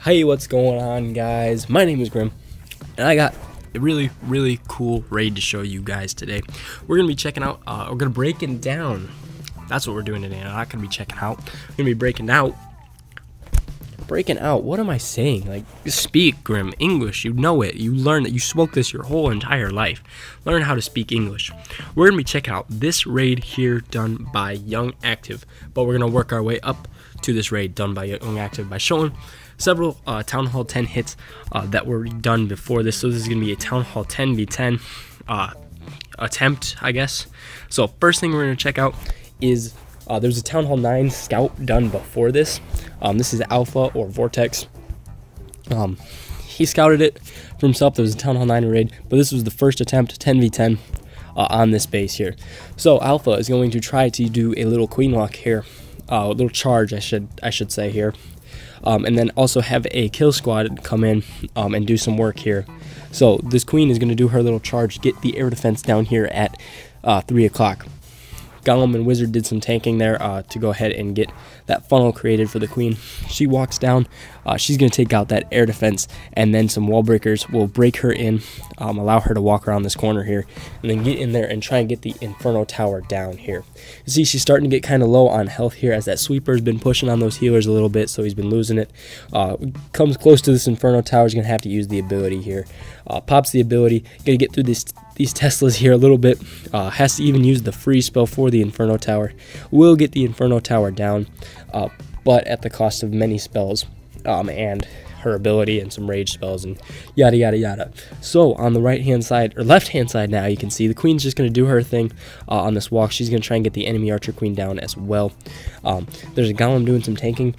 Hey, what's going on, guys? My name is Grim, and I got a really cool raid to show you guys today. We're gonna be checking out, we're gonna breaking down. That's what we're doing today. I'm not gonna be checking out. We're gonna be breaking out. What am I saying? Like, speak, Grim, English. You know it. You learn that. You spoke this your whole entire life. Learn how to speak English. We're gonna be checking out this raid here done by Young Active, but we're gonna work our way up to this raid done by Young Active by showing several Town Hall 10 hits that were done before this. So this is going to be a Town Hall 10v10 attempt, I guess. So first thing we're going to check out is there's a Town Hall 9 scout done before this. This is Alpha or Vortex. He scouted it for himself. There was a Town Hall 9 raid, but this was the first attempt, 10v10 on this base here. So Alpha is going to try to do a little queen walk here, a little charge, I should say here. And then also have a kill squad come in and do some work here. So this queen is going to do her little charge, get the air defense down here at 3 o'clock. Golem and Wizard did some tanking there to go ahead and get that funnel created for the queen. She walks down. She's going to take out that air defense, and then some wall breakers will break her in, allow her to walk around this corner here, and then get in there and try and get the Inferno Tower down here. You see, she's starting to get kind of low on health here as that sweeper's been pushing on those healers a little bit, so he's been losing it. Comes close to this Inferno Tower, he's going to have to use the ability here. Pops the ability, going to get through these Teslas here a little bit. Has to even use the freeze spell for the Inferno Tower. Will get the Inferno Tower down, but at the cost of many spells and her ability and some rage spells and yada yada yada. So on the right hand side or left hand side now, you can see the queen's just going to do her thing on this walk. She's going to try and get the enemy archer queen down as well. There's a golem doing some tanking.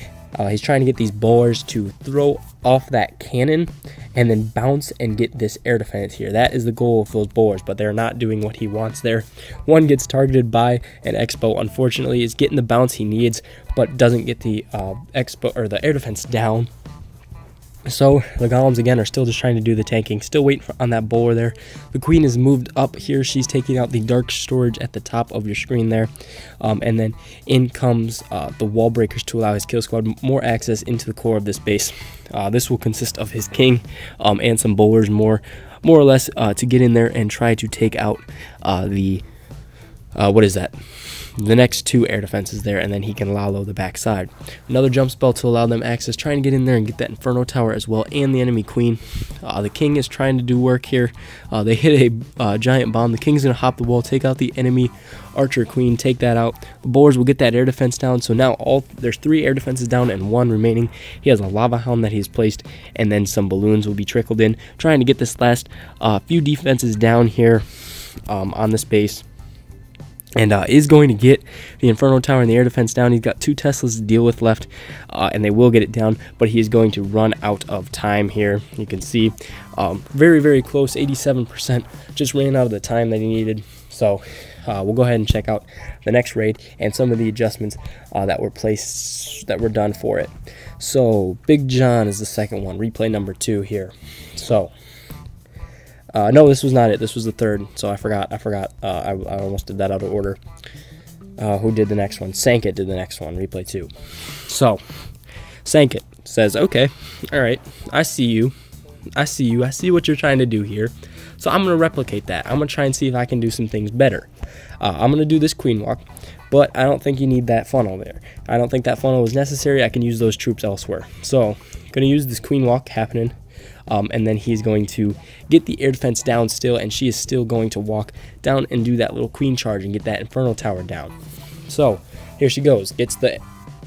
He's trying to get these bowlers to throw off that cannon and then bounce and get this air defense here. That is the goal of those bowlers, but they're not doing what he wants there. One gets targeted by an Expo, unfortunately, is getting the bounce he needs, but doesn't get the Expo or the air defense down. So the golems again are still just trying to do the tanking, still waiting on that bowler there. The queen is moved up here. She's taking out the dark storage at the top of your screen there, and then in comes the wall breakers to allow his kill squad more access into the core of this base. This will consist of his king and some bowlers more or less to get in there and try to take out the the next two air defenses there, and then he can Lalo the backside. Another jump spell to allow them access, trying to get in there and get that Inferno Tower as well, and the enemy queen. The king is trying to do work here. They hit a giant bomb. The king's going to hop the wall, take out the enemy archer queen, take that out. The bowlers will get that air defense down, so now there's 3 air defenses down and 1 remaining. He has a lava hound that he's placed, and then some balloons will be trickled in, trying to get this last few defenses down here on this base. And is going to get the Inferno Tower and the air defense down. He's got 2 Teslas to deal with left, and they will get it down, but he is going to run out of time here. You can see very close, 87%. Just ran out of the time that he needed. So we'll go ahead and check out the next raid and some of the adjustments that were done for it. So Big John is the second one, replay number 2 here. So no, this was not it. This was the third, so I forgot. I almost did that out of order. Who did the next one? Sankit did the next one, replay 2. So, Sankit says, okay, all right, I see you. I see what you're trying to do here. So I'm going to replicate that. I'm going to try and see if I can do some things better. I'm going to do this queen walk, but I don't think you need that funnel there. I don't think that funnel is necessary. I can use those troops elsewhere. So, I'm going to use this queen walk happening. And then he's going to get the air defense down still, and she is still going to walk down and do that little queen charge and get that Inferno Tower down. So here she goes, gets the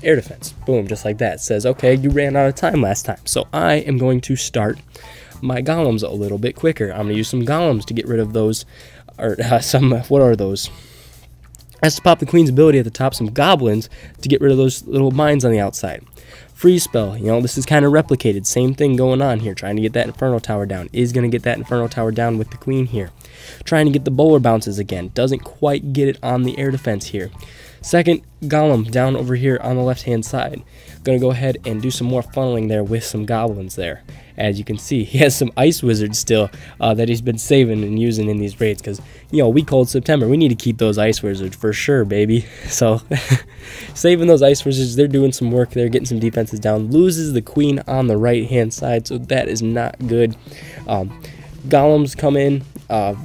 air defense, boom, just like that. Says, okay, you ran out of time last time, so I am going to start my golems a little bit quicker. I'm going to use some golems to get rid of those, or what are those? Has to pop the queen's ability at the top, some goblins to get rid of those little mines on the outside. Freeze spell, you know, this is kind of replicated. Same thing going on here, trying to get that Inferno Tower down. Is going to get that Inferno Tower down with the queen here. trying to get the bowler bounces again. Doesn't quite get it on the air defense here. Second golem down over here on the left hand side. Gonna go ahead and do some more funneling there with some goblins there. As you can see, he has some ice wizards still that he's been saving and using in these raids, because, you know, we cold September, we need to keep those ice wizards for sure, baby. So saving those ice wizards, they're doing some work there, getting some defenses down. Loses the queen on the right hand side, so that is not good. Golems come in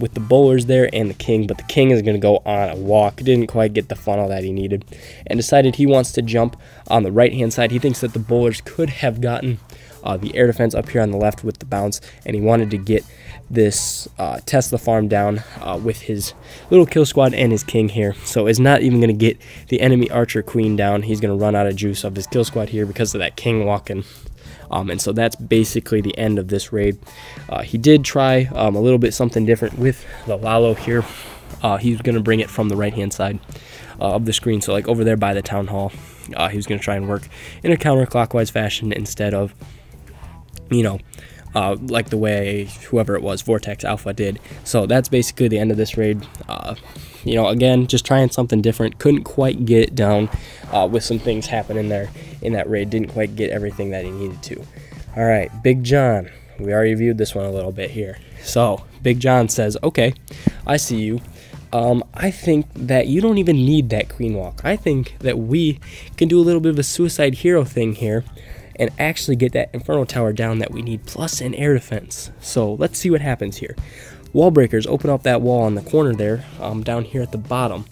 with the bowlers there and the king, but the king is going to go on a walk. Didn't quite get the funnel that he needed, and decided he wants to jump on the right hand side. He thinks that the bowlers could have gotten the air defense up here on the left with the bounce, and he wanted to get this Tesla farm down with his little kill squad and his king here. So is not even going to get the enemy archer queen down. He's going to run out of juice of his kill squad here because of that king walking. And so that's basically the end of this raid. He did try a little bit something different with the Lalo here. He's going to bring it from the right hand side of the screen, so like over there by the town hall. He was going to try and work in a counterclockwise fashion instead of, you know, like the way whoever it was, Vortex Alpha, did. So that's basically the end of this raid. You know, again, just trying something different. Couldn't quite get it down with some things happening there in that raid. Didn't quite get everything that he needed to. All right, Big John. We already viewed this one a little bit here. So Big John says, okay, I see you. I think that you don't even need that queen walk. I think that we can do a little bit of a suicide hero thing here and actually get that Inferno Tower down that we need, plus an air defense. So let's see what happens here. Wall breakers open up that wall on the corner there, down here at the bottom.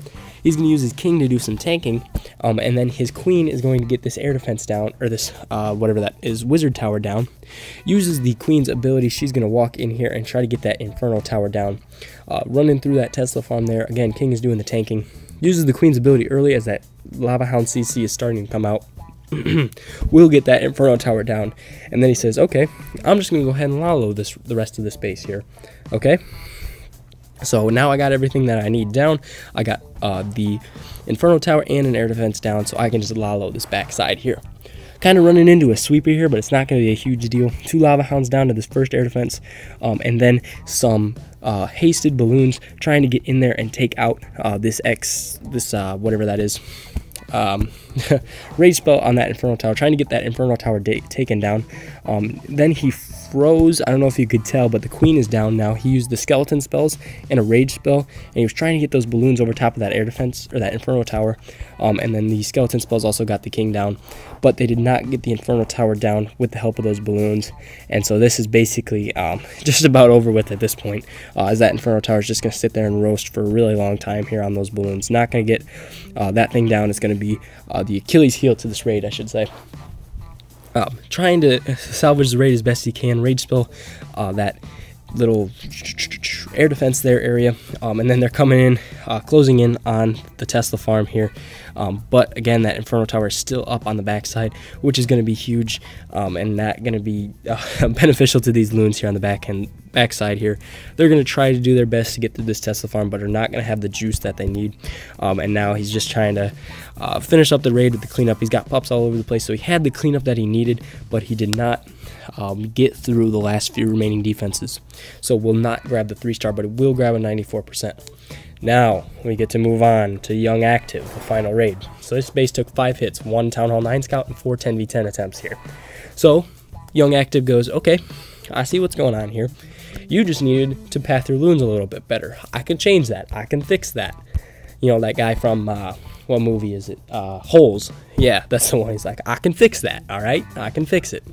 He's going to use his king to do some tanking, and then his queen is going to get this air defense down, or this, whatever that is, wizard tower down. Uses the queen's ability. She's going to walk in here and try to get that Inferno Tower down. Running through that Tesla farm there. Again, king is doing the tanking. Uses the queen's ability early as that Lava Hound CC is starting to come out. We'll get that Inferno Tower down, and then he says, okay, I'm just gonna go ahead and Lalo the rest of the space here. Okay, so now I got everything that I need down. I got the Inferno Tower and an air defense down, so I can just Lalo this back side here. Kind of running into a sweeper here, but it's not going to be a huge deal. 2 Lava Hounds down to this first air defense, and then some hasted balloons trying to get in there and take out this whatever that is, rage spell on that Inferno Tower, trying to get that Inferno Tower taken down. Then he froze. I don't know if you could tell, but the queen is down now. He used the skeleton spells and a rage spell, and he was trying to get those balloons over top of that air defense, or that Inferno Tower. And then the skeleton spells also got the king down, but they did not get the Inferno Tower down with the help of those balloons. And so this is basically just about over with at this point, as that Inferno Tower is just going to sit there and roast for a really long time here on those balloons. Not going to get that thing down. It's going to be the Achilles heel to this raid, I should say. Trying to salvage the raid as best he can. Rage spell that little air defense there area, and then they're coming in, closing in on the Tesla farm here. But again, that Inferno Tower is still up on the backside, which is going to be huge, and not going to be beneficial to these loons here on the backside here. They're going to try to do their best to get through this Tesla farm, but are not going to have the juice that they need. And now he's just trying to finish up the raid with the cleanup. He's got pups all over the place, so he had the cleanup that he needed, but he did not get through the last few remaining defenses. So will not grab the 3-star, but it will grab a 94%. Now we get to move on to Young Active, the final raid. So this base took 5 hits, 1 Town Hall 9 Scout, and 4 10v10 attempts here. So Young Active goes, okay, I see what's going on here. You just needed to path your loons a little bit better. I can change that. I can fix that. You know, that guy from, what movie is it? Holes. Yeah, that's the one. He's like, I can fix that, all right? I can fix it.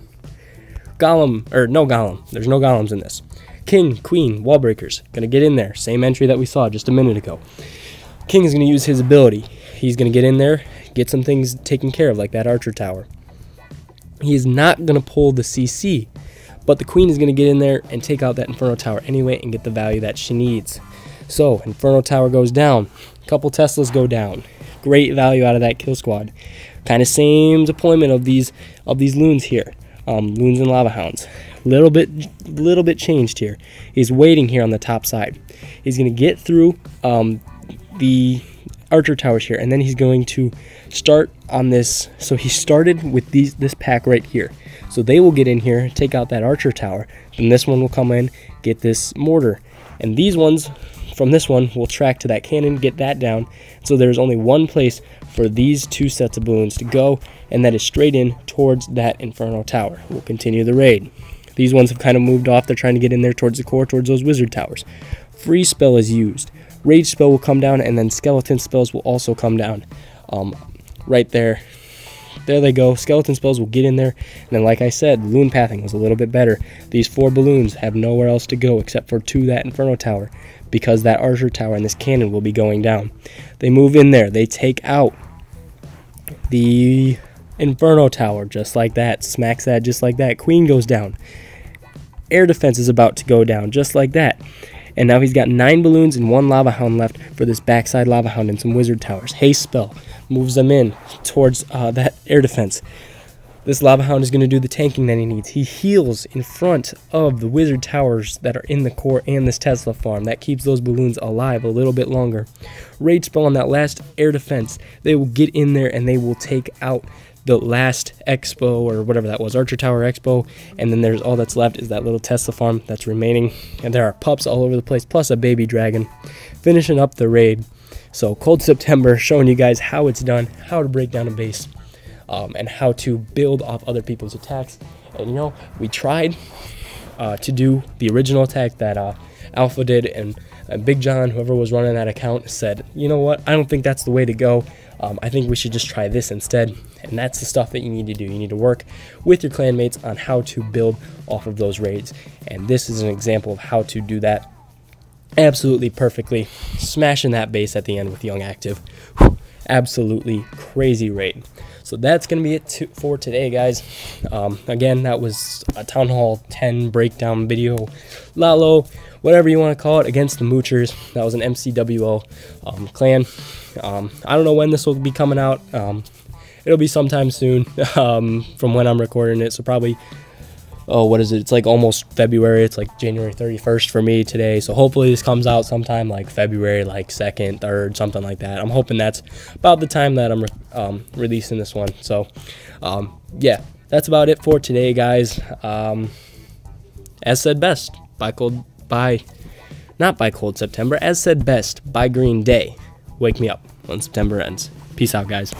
Golem, or no golem. There's no golems in this. King, queen, wall breakers. Gonna get in there. Same entry that we saw just a minute ago. King is gonna use his ability. He's gonna get in there, get some things taken care of, like that archer tower. He is not gonna pull the CC, but the queen is gonna get in there and take out that Inferno Tower anyway and get the value that she needs. So Inferno Tower goes down. A couple Teslas go down. Great value out of that kill squad. Kind of same deployment of these loons here. Loons and Lava Hounds. Little bit changed here. He's waiting here on the top side. He's going to get through the archer towers here, and then he's going to start on this. So he started with this pack right here. So they will get in here, take out that archer tower. Then this one will come in, get this mortar. And these ones from this one will track to that cannon, get that down. So there's only one place for these 2 sets of balloons to go, and that is straight in towards that Inferno Tower. We'll continue the raid. These ones have kind of moved off. They're trying to get in there towards the core, towards those wizard towers. Freeze spell is used. Rage spell will come down, and then skeleton spells will also come down. Right there. There they go. Skeleton spells will get in there. And then, like I said, balloon pathing was a little bit better. These 4 balloons have nowhere else to go except for to that Inferno Tower, because that Archer Tower and this cannon will be going down. They move in there. They take out the Inferno Tower just like that. Smacks that just like that. Queen goes down. Air defense is about to go down just like that. And now he's got 9 balloons and 1 Lava Hound left for this backside Lava Hound and some wizard towers. Haste spell moves them in towards that air defense. This Lava Hound is going to do the tanking that he needs. He heals in front of the wizard towers that are in the core and this Tesla farm. That keeps those balloons alive a little bit longer. Rage spell on that last air defense. They will get in there and they will take out the last expo, or whatever that was, Archer Tower expo, and then there's all that's left is that little Tesla farm that's remaining, and there are pups all over the place, plus a baby dragon. Finishing up the raid. So Cold September, showing you guys how it's done, how to break down a base, and how to build off other people's attacks. And you know, we tried to do the original attack that Alpha did, and Big John, whoever was running that account, said, you know what, I don't think that's the way to go. I think we should just try this instead. And that's the stuff that you need to do. You need to work with your clanmates on how to build off of those raids. And this is an example of how to do that absolutely perfectly. Smashing that base at the end with Young Active. Whew, absolutely crazy raid. So that's going to be it for today, guys. Again, that was a Town Hall 10 breakdown video. Lalo, whatever you want to call it, against the Moochers. That was an MCWO clan. I don't know when this will be coming out. It'll be sometime soon from when I'm recording it. So probably, what is it? It's like almost February. It's like January 31st for me today. So hopefully this comes out sometime like February, like 2nd, 3rd, something like that. I'm hoping that's about the time that I'm releasing this one. So, yeah, that's about it for today, guys. As said best, not by Cold September, as said best by Green Day. Wake me up when September ends. Peace out, guys.